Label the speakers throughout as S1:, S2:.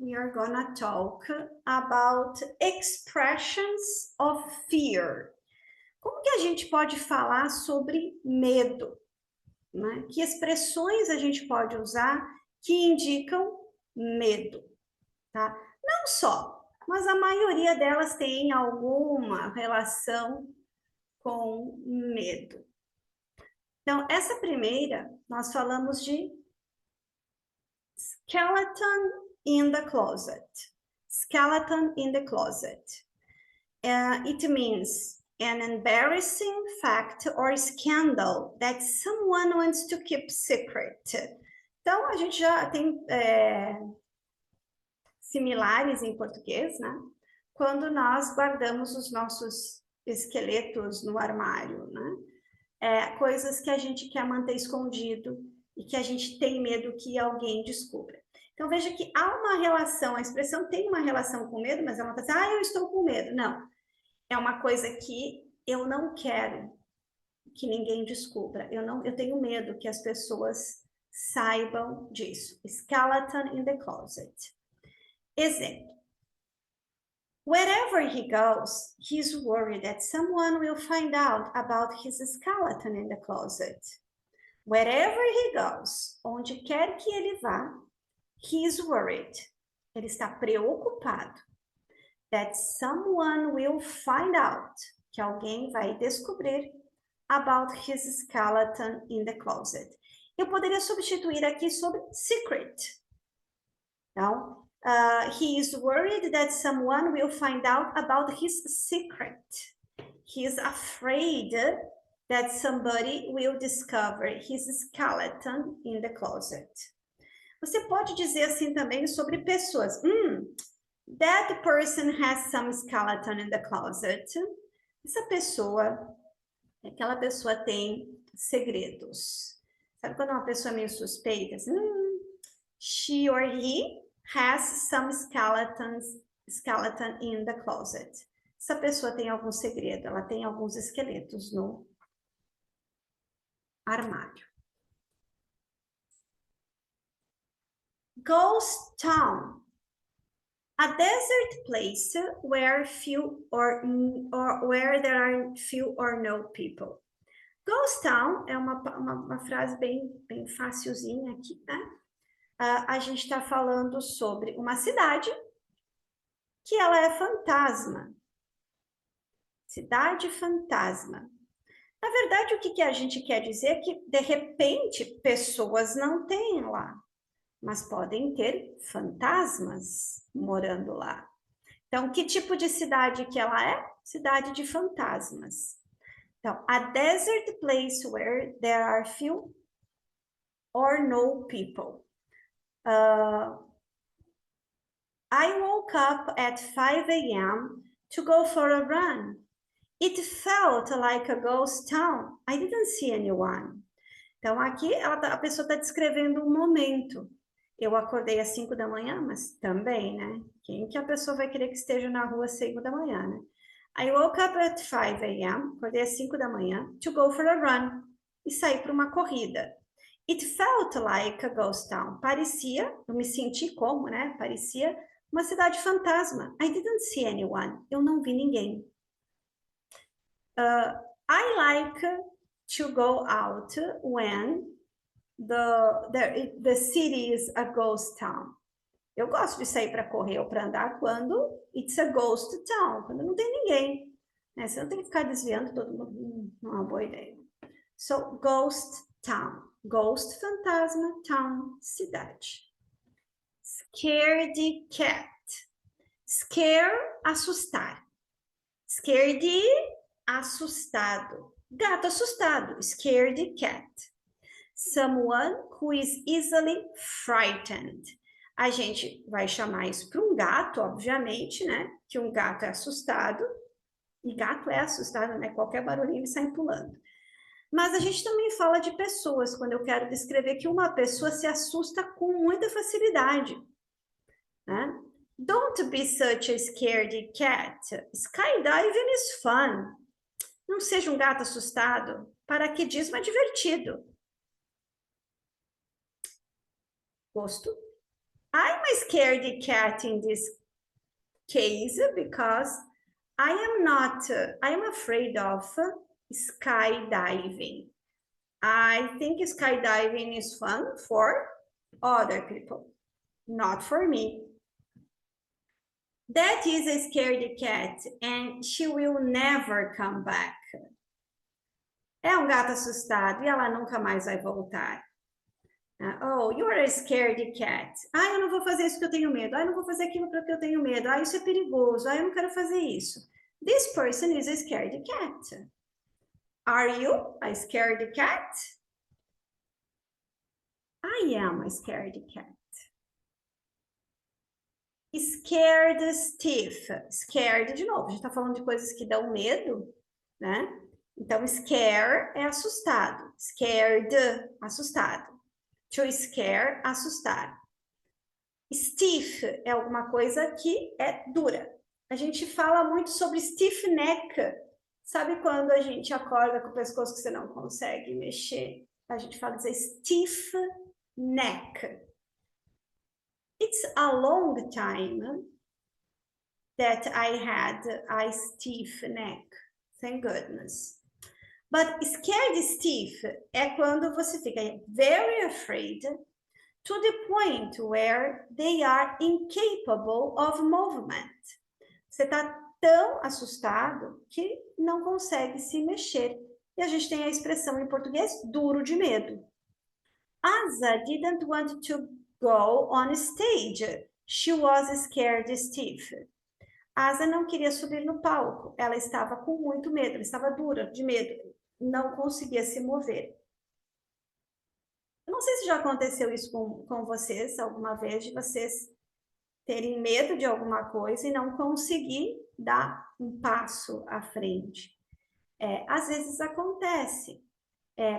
S1: we are gonna talk about expressions of fear. Como que a gente pode falar sobre medo? Né? Que expressões a gente pode usar que indicam medo, tá? Não só, mas a maioria delas tem alguma relação com medo. Então, essa primeira, nós falamos de skeleton in the closet. Skeleton in the closet. It means an embarrassing fact or scandal that someone wants to keep secret. Então, a gente já tem similares em português, né? Quando nós guardamos os nossos esqueletos no armário, né? Coisas que a gente quer manter escondido e que a gente tem medo que alguém descubra. Então, veja que há uma relação, a expressão tem uma relação com medo, mas ela não está dizendo, eu estou com medo. Não, é uma coisa que eu não quero que ninguém descubra. Eu tenho medo que as pessoas saibam disso. Skeleton in the closet. Exemplo. Wherever he goes, he's worried that someone will find out about his skeleton in the closet. Wherever he goes, onde quer que ele vá, he's worried. Ele está preocupado that someone will find out, que alguém vai descobrir about his skeleton in the closet. Eu poderia substituir aqui sobre secret. Então, he is worried that someone will find out about his secret. He is afraid that somebody will discover his skeleton in the closet. Você pode dizer assim também sobre pessoas. That person has some skeleton in the closet. Essa pessoa, aquela pessoa tem segredos. Sabe quando uma pessoa é meio suspeita? Assim, she or he has some skeleton in the closet. Essa pessoa tem algum segredo, ela tem alguns esqueletos no armário. Ghost town. A desert place where where there are few or no people. Ghost town é uma frase bem facilzinha aqui, né? A gente está falando sobre uma cidade que ela é fantasma. Cidade fantasma. Na verdade, o que a gente quer dizer é que, de repente, pessoas não têm lá, mas podem ter fantasmas morando lá. Então, que tipo de cidade que ela é? Cidade de fantasmas. Então, a desert place where there are few or no people. I woke up at 5 a.m. to go for a run. It felt like a ghost town. I didn't see anyone. Então, aqui a pessoa está descrevendo um momento. Eu acordei às 5 da manhã, mas também, né? Quem que a pessoa vai querer que esteja na rua às 5 da manhã, né? I woke up at 5 a.m., acordei às 5 da manhã, to go for a run, e saí para uma corrida. It felt like a ghost town. Parecia, eu me senti como, né? Parecia uma cidade fantasma. I didn't see anyone. Eu não vi ninguém. I like to go out when the city is a ghost town. Eu gosto de sair para correr ou para andar quando it's a ghost town, quando não tem ninguém. Né? Você não tem que ficar desviando todo mundo. Não é uma boa ideia. So, ghost town. Ghost, fantasma, town, cidade. Scaredy cat. Scare, assustar. Scaredy, assustado. Gato assustado. Scaredy cat. Someone who is easily frightened. A gente vai chamar isso para um gato, obviamente, né? Que um gato é assustado. E gato é assustado, né? Qualquer barulhinho ele sai pulando. Mas a gente também fala de pessoas, quando eu quero descrever que uma pessoa se assusta com muita facilidade. Né? Don't be such a scaredy cat. Skydiving is fun. Não seja um gato assustado. Paraquedismo é divertido. Gosto? I'm a scaredy cat in this case because I am afraid of skydiving. I think skydiving is fun for other people, not for me. That is a scaredy cat and she will never come back. É um gato assustado e ela nunca mais vai voltar. Oh, you are a scaredy cat. Ah, eu não vou fazer isso porque eu tenho medo. Ah, eu não vou fazer aquilo porque eu tenho medo. Ah, isso é perigoso. Ah, eu não quero fazer isso. This person is a scaredy cat. Are you a scaredy cat? I am a scaredy cat. Scared stiff. Scared, de novo, a gente tá falando de coisas que dão medo, né? Então, scare é assustado. Scared, assustado. To scare, assustar. Stiff é alguma coisa que é dura. A gente fala muito sobre stiff neck. Sabe quando a gente acorda com o pescoço que você não consegue mexer? A gente fala dizer stiff neck. It's a long time that I had a stiff neck. Thank goodness. But scared stiff é quando você fica very afraid to the point where they are incapable of movement. Você está tão assustado que não consegue se mexer. E a gente tem a expressão em português duro de medo. Asa didn't want to go on stage. She was scared stiff. Asa não queria subir no palco. Ela estava com muito medo. Ela estava dura de medo. Não conseguia se mover. Eu não sei se já aconteceu isso com vocês alguma vez, de vocês terem medo de alguma coisa e não conseguir dar um passo à frente. Às vezes acontece,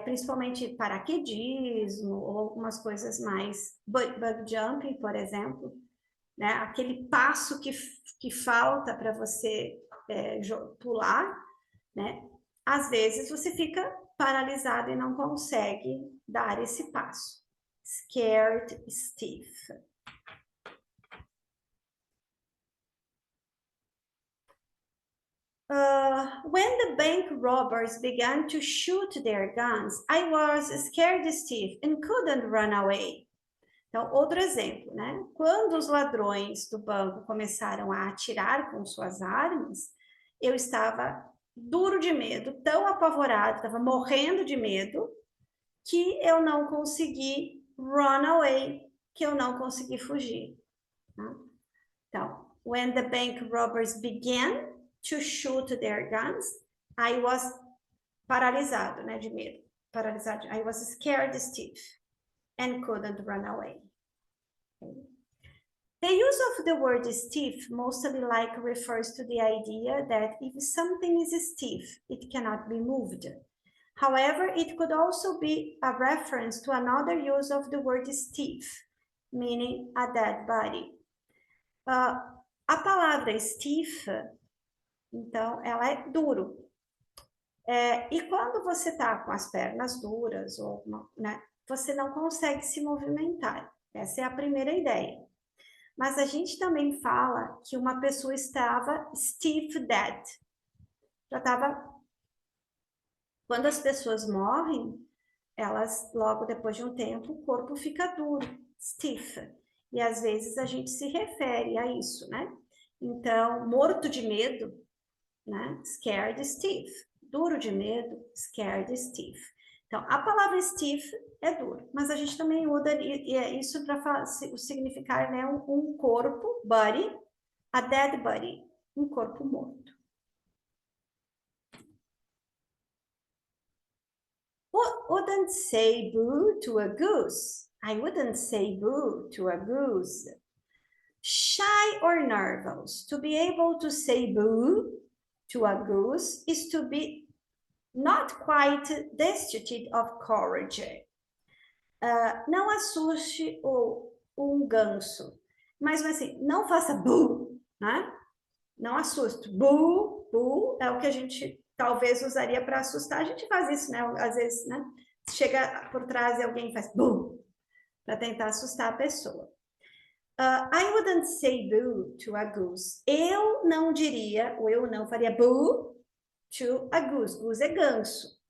S1: principalmente paraquedismo ou algumas coisas mais, bug jumping, por exemplo, né? Aquele passo que falta para você pular, né? Às vezes você fica paralisado e não consegue dar esse passo. Scared stiff. When the bank robbers began to shoot their guns, I was scared stiff and couldn't run away. Então, outro exemplo, né? Quando os ladrões do banco começaram a atirar com suas armas, eu estava duro de medo, tão apavorado, estava morrendo de medo, que eu não consegui run away, que eu não consegui fugir. Tá? Então, when the bank robbers began to shoot their guns, I was paralisado, né, de medo. Paralisado. I was scared stiff and couldn't run away. Okay. The use of the word stiff mostly refers to the idea that if something is stiff, it cannot be moved. However, it could also be a reference to another use of the word stiff, meaning a dead body. A palavra stiff, então, ela é duro. E quando você está com as pernas duras, ou, né, você não consegue se movimentar. Essa é a primeira ideia. Mas a gente também fala que uma pessoa estava stiff dead. Já estava... Quando as pessoas morrem, elas, logo depois de um tempo, o corpo fica duro, stiff. E às vezes a gente se refere a isso, né? Então, morto de medo, né? Scared stiff. Duro de medo, scared stiff. Então, a palavra stiff é duro, mas a gente também usa isso para significar, né, um corpo, body, a dead body, um corpo morto. Wouldn't say boo to a goose. I wouldn't say boo to a goose. Shy or nervous. To be able to say boo to a goose is to be not quite destitute of courage. Não assuste um ganso. Mas assim, não faça boo, né? Não assuste. Boo, boo é o que a gente talvez usaria para assustar. A gente faz isso, né? Às vezes, né? Chega por trás e alguém faz boo para tentar assustar a pessoa. I wouldn't say boo to a goose. Eu não diria, ou eu não faria boo to a goose. Goose é ganso.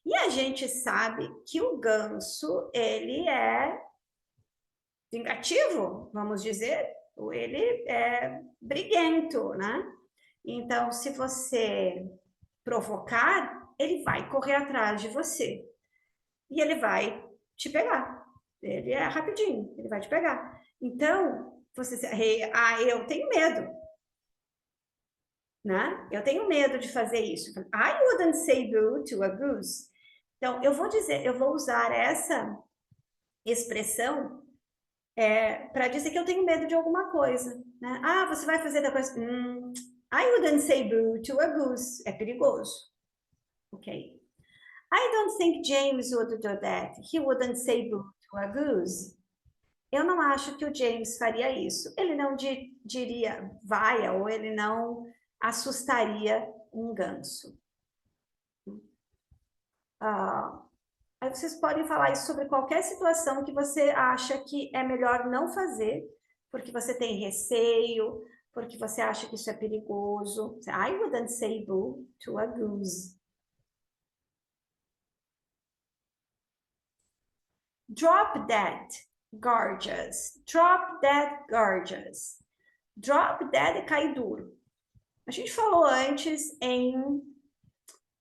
S1: E a gente sabe que o ganso, ele é vingativo, vamos dizer, ou ele é briguento, né? Então, se você provocar, ele vai correr atrás de você. E ele vai te pegar. Ele é rapidinho, ele vai te pegar. Então, você eu tenho medo, né? Eu tenho medo de fazer isso. I wouldn't say boo to a goose. Então, eu vou usar essa expressão para dizer que eu tenho medo de alguma coisa, né? Ah, você vai fazer da coisa. I wouldn't say boo to a goose. É perigoso, ok? I don't think James would do that. He wouldn't say boo to a goose. Eu não acho que o James faria isso. Ele não diria vaia ou ele não assustaria um ganso. Aí vocês podem falar isso sobre qualquer situação que você acha que é melhor não fazer, porque você tem receio, porque você acha que isso é perigoso. I wouldn't say boo to a goose. Drop dead, gorgeous. Drop dead, gorgeous. Drop dead é cair duro. A gente falou antes em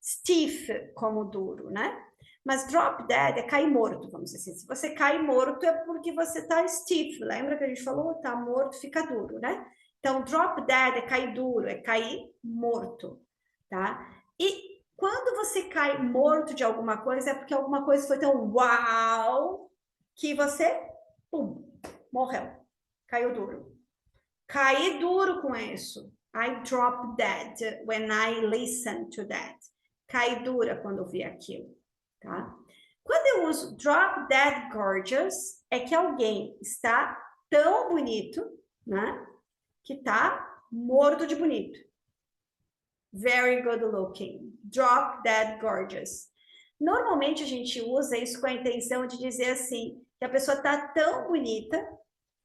S1: stiff como duro, né? Mas drop dead é cair morto, vamos dizer assim. Se você cai morto é porque você está stiff. Lembra que a gente falou? Tá morto, fica duro, né? Então, drop dead é cair duro, é cair morto, tá? E quando você cai morto de alguma coisa, é porque alguma coisa foi tão uau que você, pum, morreu. Caiu duro. Caí duro com isso. I drop dead when I listen to that. Caí dura quando vi aquilo, tá? Quando eu uso drop dead gorgeous, é que alguém está tão bonito, né? Que tá morto de bonito. Very good looking. Drop dead gorgeous. Normalmente a gente usa isso com a intenção de dizer assim, que a pessoa tá tão bonita,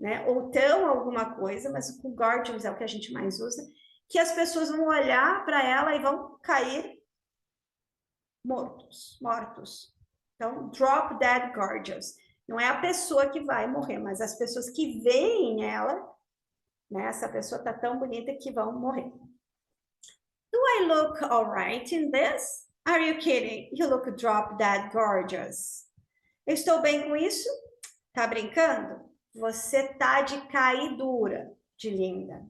S1: né? Ou tão alguma coisa, mas o gorgeous é o que a gente mais usa, que as pessoas vão olhar para ela e vão cair mortos. Então, drop dead gorgeous. Não é a pessoa que vai morrer, mas as pessoas que veem ela, né? Essa pessoa tá tão bonita que vão morrer. Do I look all right in this? Are you kidding? You look drop dead gorgeous. Eu estou bem com isso? Tá brincando? Você tá de cair dura, de linda.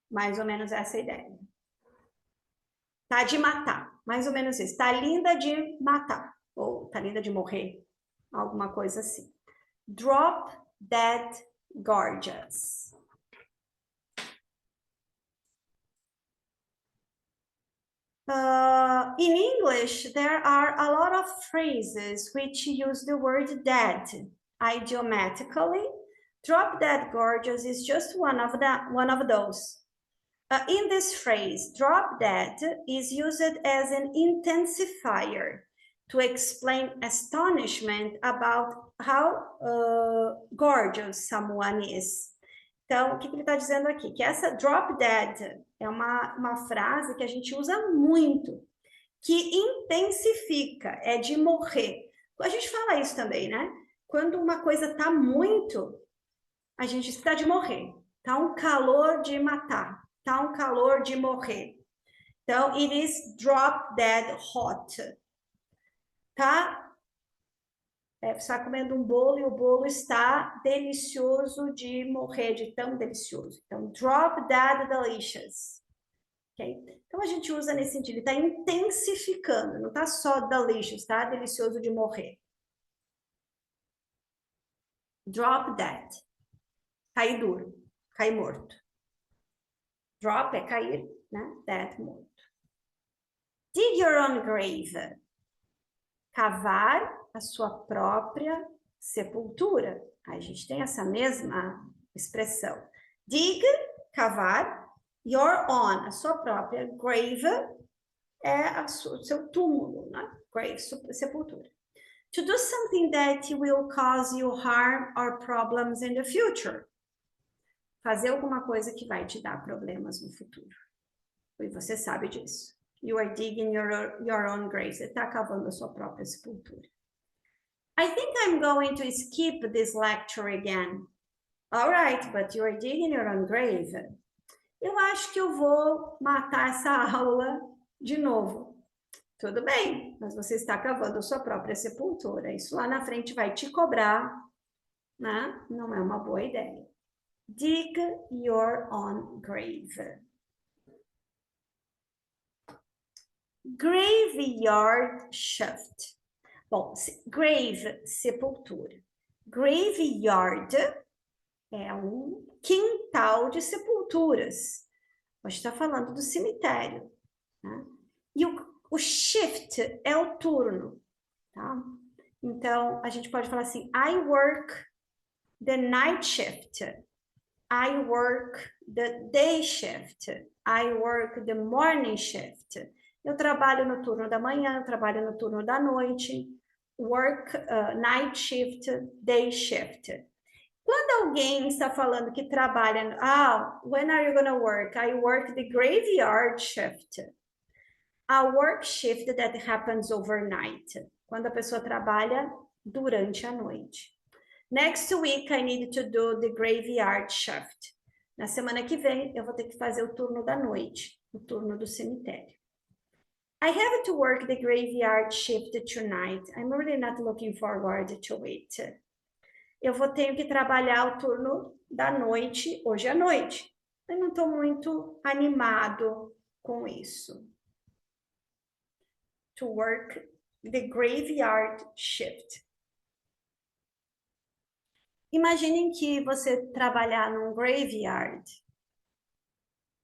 S1: Mais ou menos essa ideia. Tá de matar, mais ou menos isso. Tá linda de matar, ou tá linda de morrer, alguma coisa assim. Drop dead gorgeous. In English, there are a lot of phrases which use the word dead idiomatically. Drop dead gorgeous is just one of those. In this phrase, drop dead is used as an intensifier to explain astonishment about how gorgeous someone is. Então, o que ele está dizendo aqui? Que essa drop dead é uma frase que a gente usa muito, que intensifica, é de morrer. A gente fala isso também, né? Quando uma coisa está muito, a gente está de morrer. Tá um calor de matar. Tá um calor de morrer. Então, it is drop dead hot. Tá? Você está comendo um bolo e o bolo está delicioso de morrer, de tão delicioso. Então, drop dead delicious. Okay? Então, a gente usa nesse sentido. Está intensificando, não está só delicious, tá? Delicioso de morrer. Drop dead. Cair duro. Cair morto. Drop é cair, né? Dead, morto. Dig your own grave. Cavar a sua própria sepultura. A gente tem essa mesma expressão. Dig, cavar, your own, a sua própria, grave é o seu túmulo, né? Grave, sepultura. To do something that will cause you harm or problems in the future. Fazer alguma coisa que vai te dar problemas no futuro. E você sabe disso. You are digging your own grave. Você está cavando a sua própria sepultura. I think I'm going to skip this lecture again. All right, but you are digging your own grave. Eu acho que eu vou matar essa aula de novo. Tudo bem, mas você está cavando a sua própria sepultura. Isso lá na frente vai te cobrar, né? Não é uma boa ideia. Dig your own grave. Graveyard shift. Bom, grave, sepultura. Graveyard é um quintal de sepulturas. A gente está falando do cemitério. Né? E o shift é o turno. Tá? Então, a gente pode falar assim, I work the night shift. I work the day shift. I work the morning shift. Eu trabalho no turno da manhã, eu trabalho no turno da noite. Work, night shift, day shift. Quando alguém está falando que trabalha, when are you going to work? I work the graveyard shift. A work shift that happens overnight. Quando a pessoa trabalha durante a noite. Next week, I need to do the graveyard shift. Na semana que vem, eu vou ter que fazer o turno da noite, o turno do cemitério. I have to work the graveyard shift tonight. I'm really not looking forward to it. Eu tenho que trabalhar o turno da noite, hoje à noite. Eu não estou muito animado com isso. To work the graveyard shift. Imaginem que você trabalhar num graveyard.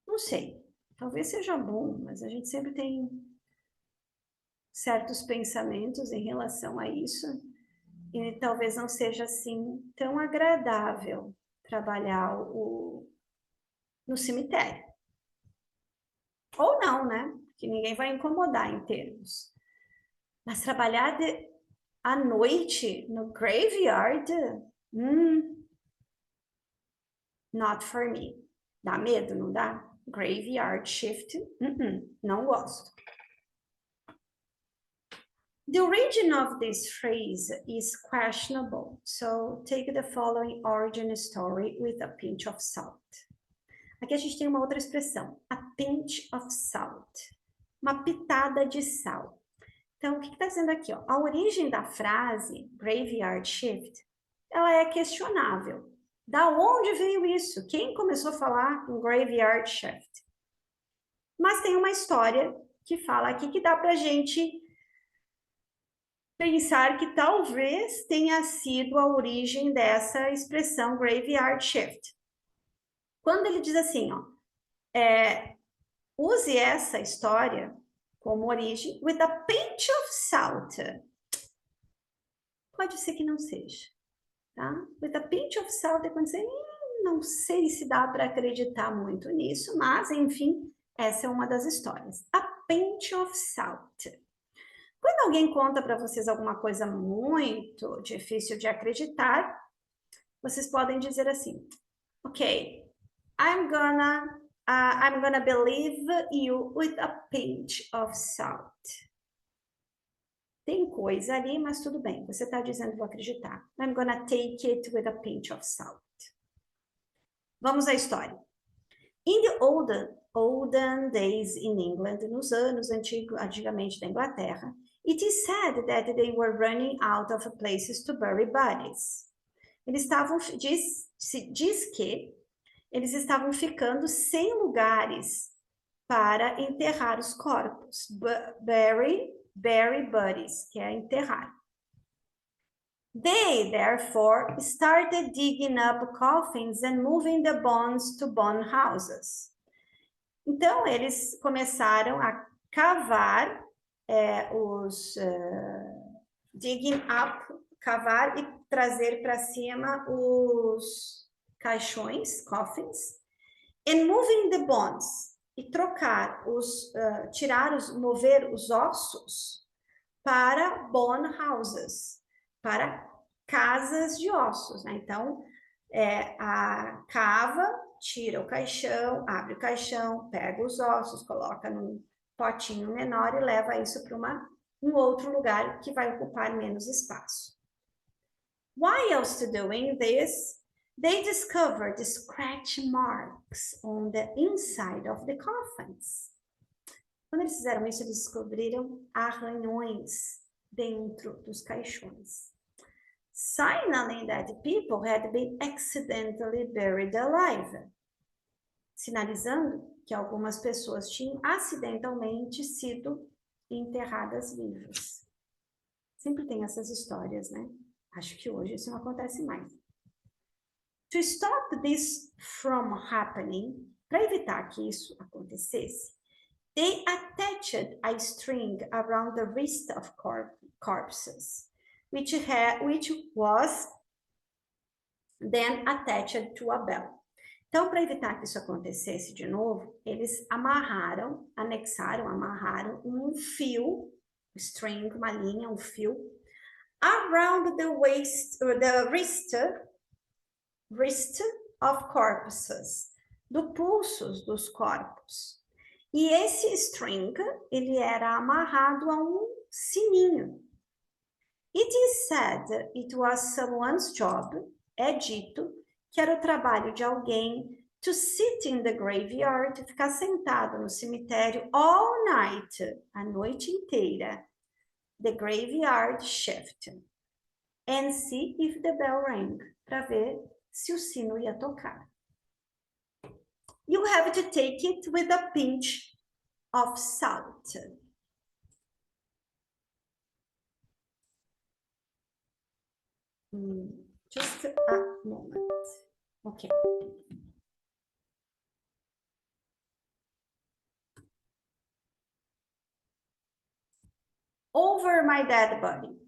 S1: Não sei, talvez seja bom, mas a gente sempre tem certos pensamentos em relação a isso. E talvez não seja assim tão agradável trabalhar no cemitério. Ou não, né? Que ninguém vai incomodar em termos. Mas trabalhar à noite no graveyard, not for me. Dá medo, não dá? Graveyard shift, não gosto. The origin of this phrase is questionable, so take the following origin story with a pinch of salt. Aqui a gente tem uma outra expressão, a pinch of salt, uma pitada de sal. Então, o que está dizendo aqui? Ó? A origem da frase graveyard shift, ela é questionável. Da onde veio isso? Quem começou a falar em graveyard shift? Mas tem uma história que fala aqui que dá para a gente pensar que talvez tenha sido a origem dessa expressão graveyard shift. Quando ele diz assim, ó, use essa história como origem with a pinch of salt. Pode ser que não seja, tá? With a pinch of salt é quando você não sei se dá para acreditar muito nisso, mas enfim, essa é uma das histórias. A pinch of salt. Quando alguém conta para vocês alguma coisa muito difícil de acreditar, vocês podem dizer assim, ok, I'm gonna believe you with a pinch of salt. Tem coisa ali, mas tudo bem, você está dizendo vou acreditar. I'm gonna take it with a pinch of salt. Vamos à história. In the olden days in England, nos anos antigamente da Inglaterra, it is said that they were running out of places to bury bodies. Eles estavam, diz que eles estavam ficando sem lugares para enterrar os corpos. Bury bodies, que é enterrar. They, therefore, started digging up coffins and moving the bones to bone houses. Então, eles começaram a cavar digging up, cavar e trazer para cima os caixões, coffins, and moving the bones, e trocar mover os ossos para bone houses, para casas de ossos, né? Então, a cava, tira o caixão, abre o caixão, pega os ossos, coloca num potinho menor e leva isso para um outro lugar que vai ocupar menos espaço. Whilst doing this, they discovered the scratch marks on the inside of the coffins. Quando eles fizeram isso, eles descobriram arranhões dentro dos caixões. Signaling that people had been accidentally buried alive. Sinalizando que algumas pessoas tinham acidentalmente sido enterradas vivas. Sempre tem essas histórias, né? Acho que hoje isso não acontece mais. To stop this from happening, para evitar que isso acontecesse, they attached a string around the wrist of corpses, which was then attached to a bell. Então, para evitar que isso acontecesse de novo, eles amarraram um fio, string, uma linha, um fio, around the waist, or the wrist of corpses, do pulsos dos corpos. E esse string, ele era amarrado a um sininho. It is said it was someone's job, é dito, que era o trabalho de alguém to sit in the graveyard, ficar sentado no cemitério all night, a noite inteira, the graveyard shift, and see if the bell rang, para ver se o sino ia tocar. You have to take it with a pinch of salt. Just a moment. Okay. Over my dead body.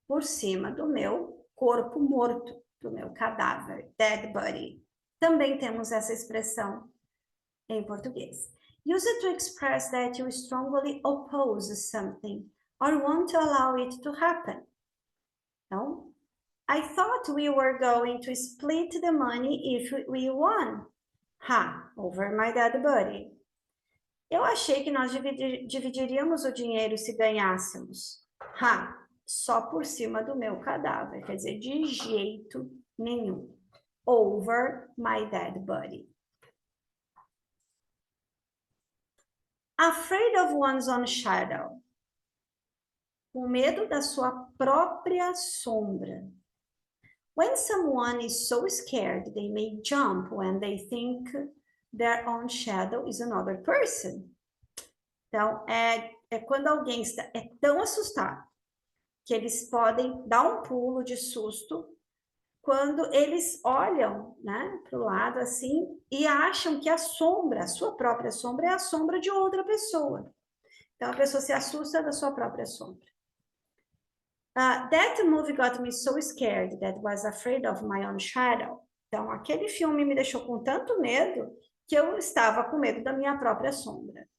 S1: Por cima do meu corpo morto, do meu cadáver, dead body. Também temos essa expressão em português. Use it to express that you strongly oppose something or want to allow it to happen. Então, I thought we were going to split the money if we won. Ha, over my dead body. Eu achei que nós dividiríamos o dinheiro se ganhássemos. Ha, só por cima do meu cadáver. Quer dizer, de jeito nenhum. Over my dead body. Afraid of one's own shadow. Com medo da sua própria sombra. When someone is so scared, they may jump when they think their own shadow is another person. Então, é quando alguém é tão assustado que eles podem dar um pulo de susto quando eles olham, né, para o lado assim e acham que a sombra, a sua própria sombra, é a sombra de outra pessoa. Então, a pessoa se assusta da sua própria sombra. That movie got me so scared that I was afraid of my own shadow. Então, aquele filme me deixou com tanto medo que eu estava com medo da minha própria sombra.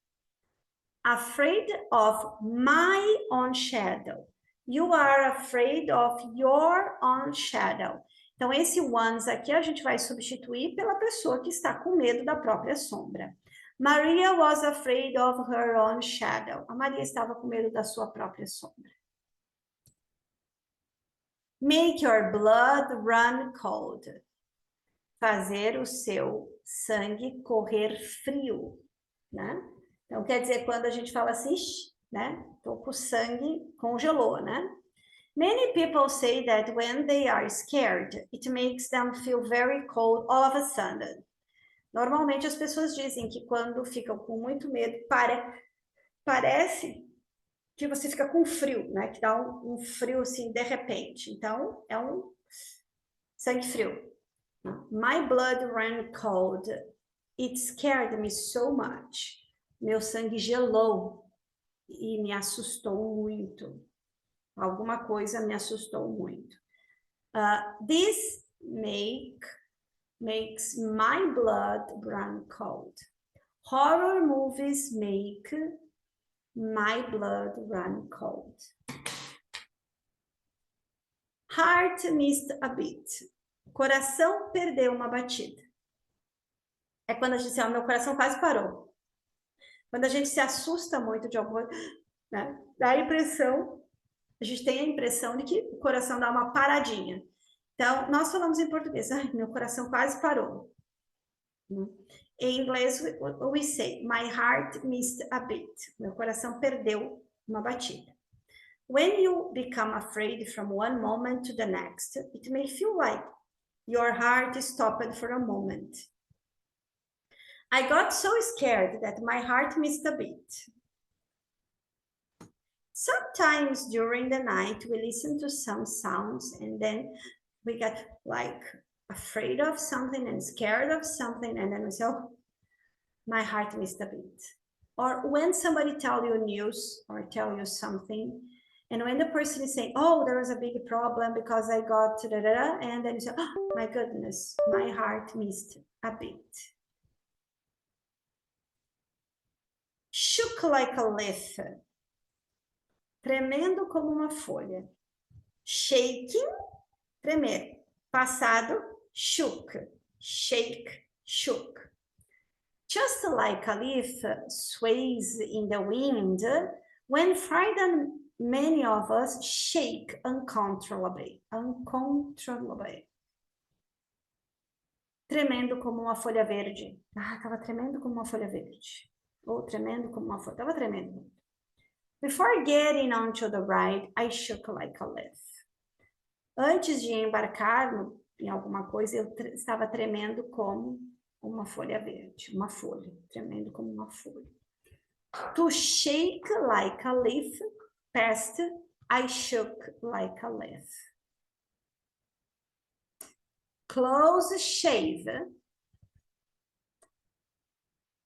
S1: Afraid of my own shadow. You are afraid of your own shadow. Então, esse ones aqui a gente vai substituir pela pessoa que está com medo da própria sombra. Maria was afraid of her own shadow. A Maria estava com medo da sua própria sombra. Make your blood run cold. Fazer o seu sangue correr frio, né? Então, quer dizer, quando a gente fala assim, né? Tô com o sangue congelou, né? Many people say that when they are scared, it makes them feel very cold all of a sudden. Normalmente as pessoas dizem que quando ficam com muito medo, parece que você fica com frio, né? Que dá um frio assim de repente. Então, é um sangue frio. My blood ran cold. It scared me so much. Meu sangue gelou e me assustou muito. Alguma coisa me assustou muito. This makes my blood run cold. Horror movies make my blood run cold. Heart missed a beat. Coração perdeu uma batida. É quando a gente diz, meu coração quase parou. Quando a gente se assusta muito de alguma, né? Dá a impressão, a gente tem a impressão de que o coração dá uma paradinha. Então, nós falamos em português, meu coração quase parou. Em inglês, we say, my heart missed a beat. Meu coração perdeu uma batida. When you become afraid from one moment to the next, it may feel like your heart stopped for a moment. I got so scared that my heart missed a beat. Sometimes during the night, we listen to some sounds and then we get like afraid of something and scared of something, and then we say, oh, my heart missed a beat. Or when somebody tell you news or tell you something, and when the person is saying, oh, there was a big problem because I got da, da, da, and then you say, oh, my goodness, my heart missed a beat. Shook like a leaf. Tremendo como uma folha. Shaking, tremer. Passado, shook. Shake, shook. Just like a leaf sways in the wind, when frightened, many of us shake uncontrollably. Uncontrollably. Tremendo como uma folha verde. Ah, estava tremendo como uma folha verde. Ou tremendo como uma folha. Estava tremendo. Before getting onto the ride, I shook like a leaf. Antes de embarcar em alguma coisa, eu estava tremendo como uma folha verde. Uma folha. Tremendo como uma folha. To shake like a leaf, past, I shook like a leaf. Close shave.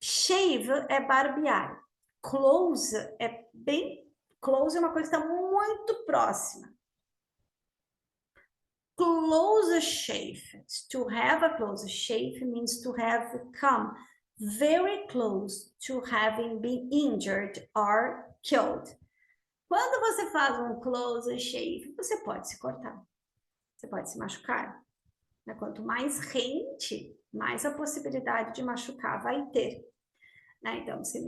S1: Shave é barbear. Close é bem... Close é uma coisa que está muito próxima. Close shave. To have a close shave means to have come very close to having been injured or killed. Quando você faz um close shave, você pode se cortar. Você pode se machucar. Quanto mais rente, mais a possibilidade de machucar vai ter. Então, você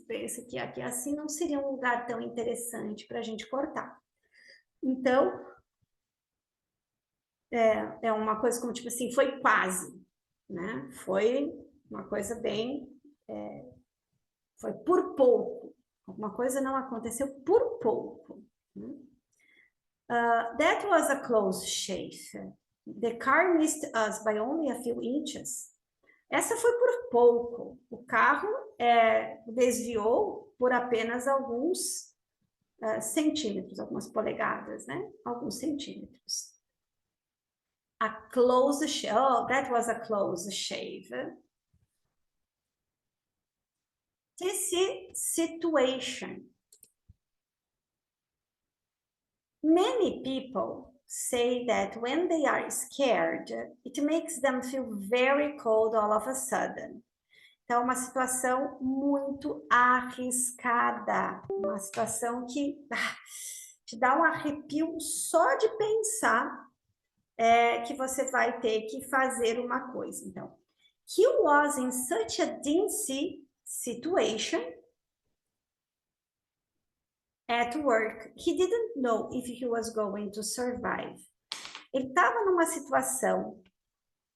S1: pensa que aqui assim não seria um lugar tão interessante para a gente cortar. Então, é uma coisa como, tipo assim, foi quase, né? Foi uma coisa bem... foi por pouco. Alguma coisa não aconteceu por pouco. That was a close shave. The car missed us by only a few inches. Essa foi por pouco. O carro desviou por apenas alguns centímetros, algumas polegadas, né? Alguns centímetros. A close shave. Oh, that was a close shave. This situation. Many people say that when they are scared, it makes them feel very cold all of a sudden. Então, uma situação muito arriscada, uma situação que te dá um arrepio só de pensar que você vai ter que fazer uma coisa. Então, he was in such a dingy situation at work. He didn't know if he was going to survive. Ele estava numa situação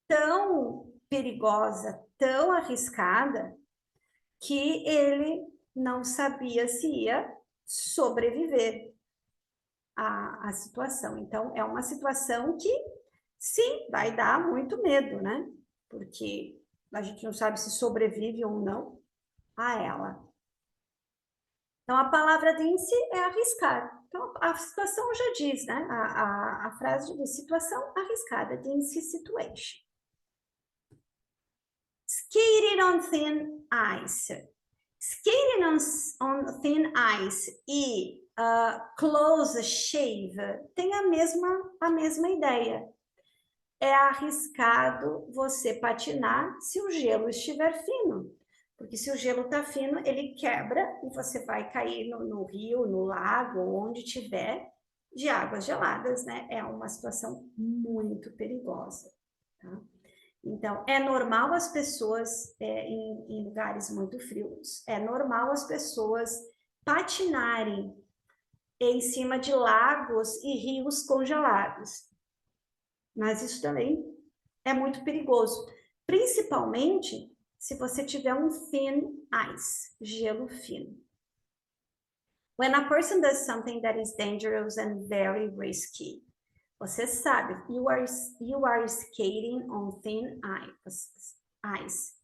S1: tão perigosa, tão arriscada, que ele não sabia se ia sobreviver à situação. Então, é uma situação que, sim, vai dar muito medo, né? Porque a gente não sabe se sobrevive ou não a ela. Então, a palavra em si é arriscar. Então, a situação já diz, né? A frase de situação arriscada, dingy situation. Skating on thin ice. Skating on thin ice e close shave tem a mesma ideia. É arriscado você patinar se o gelo estiver fino. Porque se o gelo está fino, ele quebra e você vai cair no rio, no lago, onde tiver, de águas geladas, né? É uma situação muito perigosa, tá? Então, é normal as pessoas, em lugares muito frios, é normal as pessoas patinarem em cima de lagos e rios congelados. Mas isso também é muito perigoso, principalmente se você tiver um thin ice, gelo fino. When a person does something that is dangerous and very risky, você sabe, you are skating on thin ice.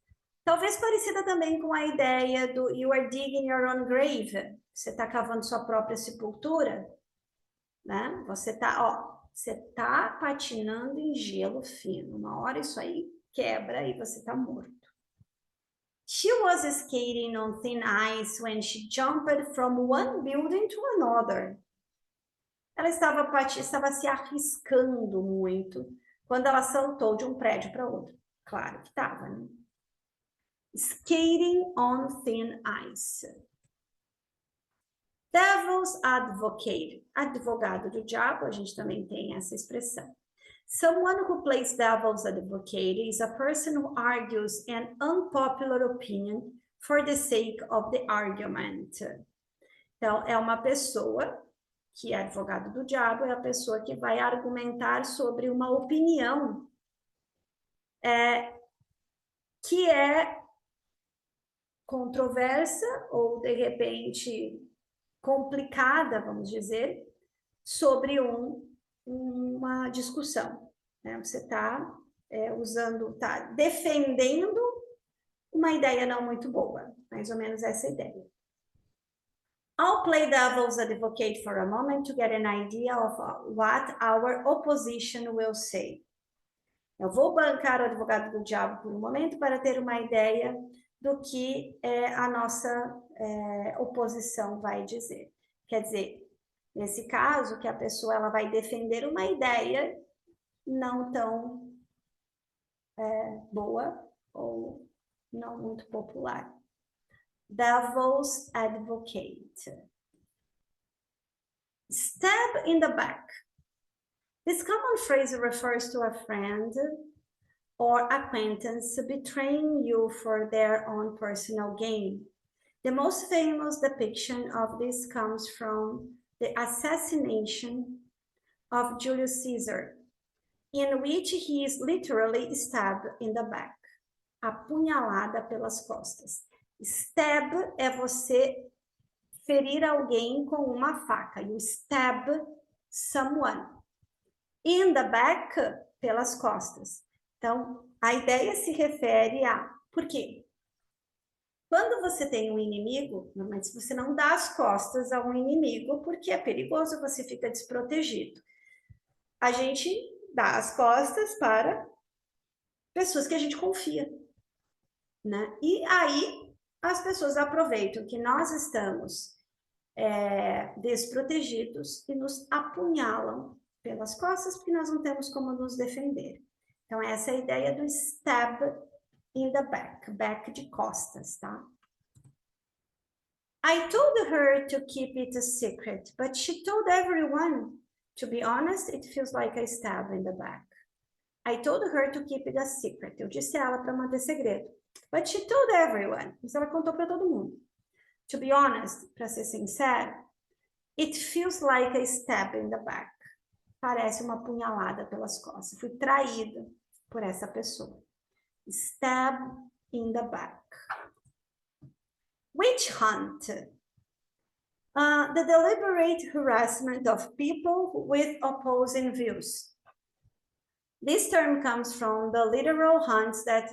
S1: Talvez parecida também com a ideia do you are digging your own grave. Você está cavando sua própria sepultura, né? Você tá patinando em gelo fino. Uma hora isso aí quebra e você tá morto. She was skating on thin ice when she jumped from one building to another. Ela estava se arriscando muito quando ela saltou de um prédio para outro. Claro que estava, né? Skating on thin ice. Devil's advocate. Advogado do diabo, a gente também tem essa expressão. Someone who plays devil's advocate is a person who argues an unpopular opinion for the sake of the argument. Então, é uma pessoa que é advogado do diabo, é a pessoa que vai argumentar sobre uma opinião que é controversa ou, de repente, complicada, vamos dizer, sobre uma discussão. Né? Você está está defendendo uma ideia não muito boa, mais ou menos essa ideia. I'll play devil's advocate for a moment to get an idea of what our opposition will say. Eu vou bancar o advogado do diabo por um momento para ter uma ideia do que a nossa oposição vai dizer. Quer dizer, nesse caso, que a pessoa ela vai defender uma ideia não tão boa ou não muito popular. Devil's advocate. Stab in the back. This common phrase refers to a friend or acquaintance betraying you for their own personal gain. The most famous depiction of this comes from the assassination of Julius Caesar, in which he is literally stabbed in the back, apunhalada pelas costas. Stab é você ferir alguém com uma faca. You stab someone. In the back, pelas costas. Então, a ideia se refere a... Por quê? Quando você tem um inimigo, normalmente você não dá as costas a um inimigo, porque é perigoso, você fica desprotegido. A gente dá as costas para pessoas que a gente confia, né? E aí, as pessoas aproveitam que nós estamos desprotegidos e nos apunhalam pelas costas, porque nós não temos como nos defender. Então, essa é a ideia do stab in the back, back de costas, tá? I told her to keep it a secret, but she told everyone. To be honest, it feels like a stab in the back. I told her to keep it a secret. Eu disse a ela para manter segredo. But she told everyone. Mas ela contou para todo mundo. To be honest, para ser sincero, it feels like a stab in the back. Parece uma punhalada pelas costas. Fui traída por essa pessoa. Stab in the back. Witch hunt. The deliberate harassment of people with opposing views. This term comes from the literal hunts that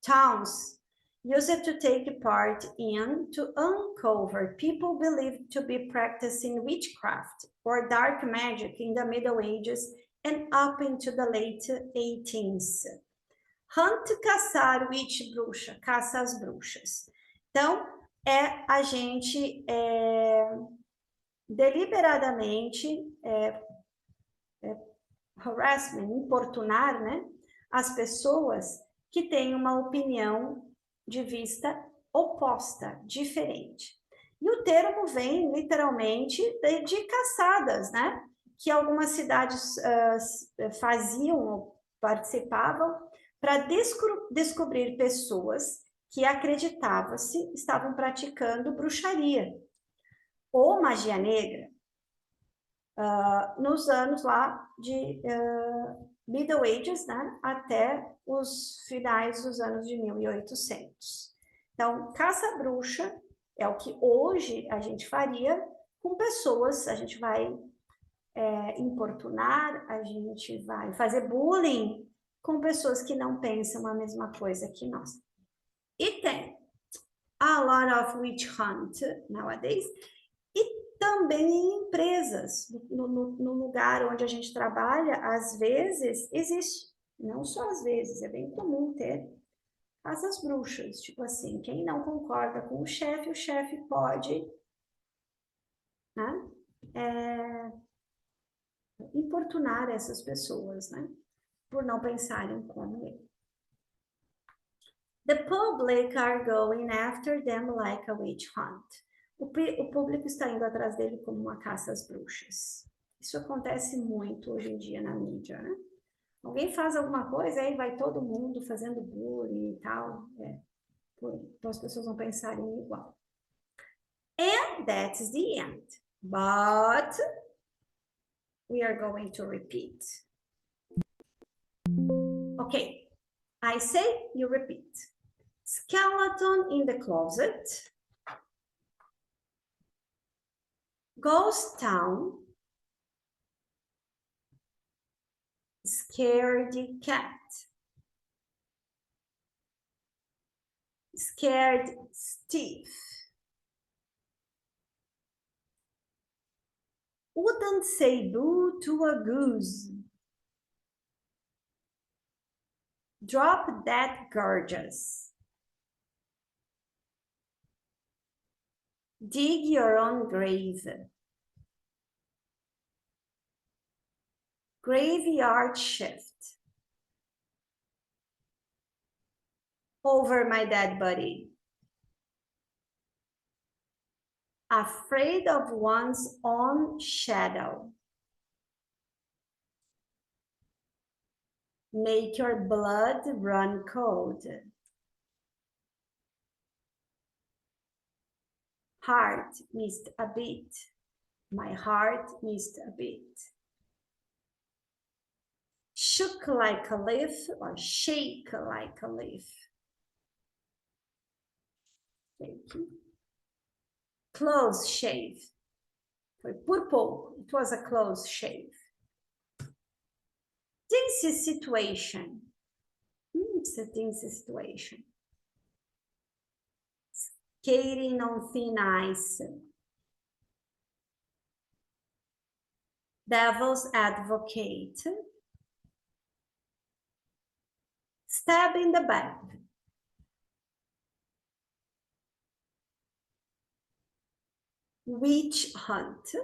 S1: towns used to take part in to uncover people believed to be practicing witchcraft or dark magic in the Middle Ages and up into the late 18th. Hunt, caçar, witch, bruxa, caça às bruxas. Então, é a gente deliberadamente harassment, importunar, né, as pessoas que têm uma opinião de vista oposta, diferente. E o termo vem literalmente de caçadas, né? Que algumas cidades faziam ou participavam para descobrir pessoas que acreditava-se estavam praticando bruxaria ou magia negra nos anos lá de Middle Ages, né, até os finais dos anos de 1800. Então, caça-bruxa é o que hoje a gente faria com pessoas, a gente vai importunar, a gente vai fazer bullying com pessoas que não pensam a mesma coisa que nós. E tem a lot of witch hunt nowadays, e também em empresas, no lugar onde a gente trabalha, às vezes existe, não só às vezes, é bem comum ter essas bruxas, tipo assim, quem não concorda com o chefe pode, né, importunar essas pessoas, né, por não pensarem como ele. The public are going after them like a witch hunt. O público está indo atrás dele como uma caça às bruxas. Isso acontece muito hoje em dia na mídia, né? Alguém faz alguma coisa, aí vai todo mundo fazendo bullying e tal. Então as pessoas vão pensarem igual. And that's the end. But we are going to repeat. Okay, I say, you repeat. Skeleton in the closet. Ghost town. Scaredy cat. Scared Steve. Wouldn't say boo to a goose. Drop that gorgeous. Dig your own grave. Graveyard shift. Over my dead body. Afraid of one's own shadow. Make your blood run cold. Heart missed a beat. My heart missed a beat. Shook like a leaf or shake like a leaf. Thank you. Close shave. Foi por pouco. It was a close shave. Tense situation. It's a tense situation. Skating on thin ice. Devil's advocate. Stab in the back. Witch hunt.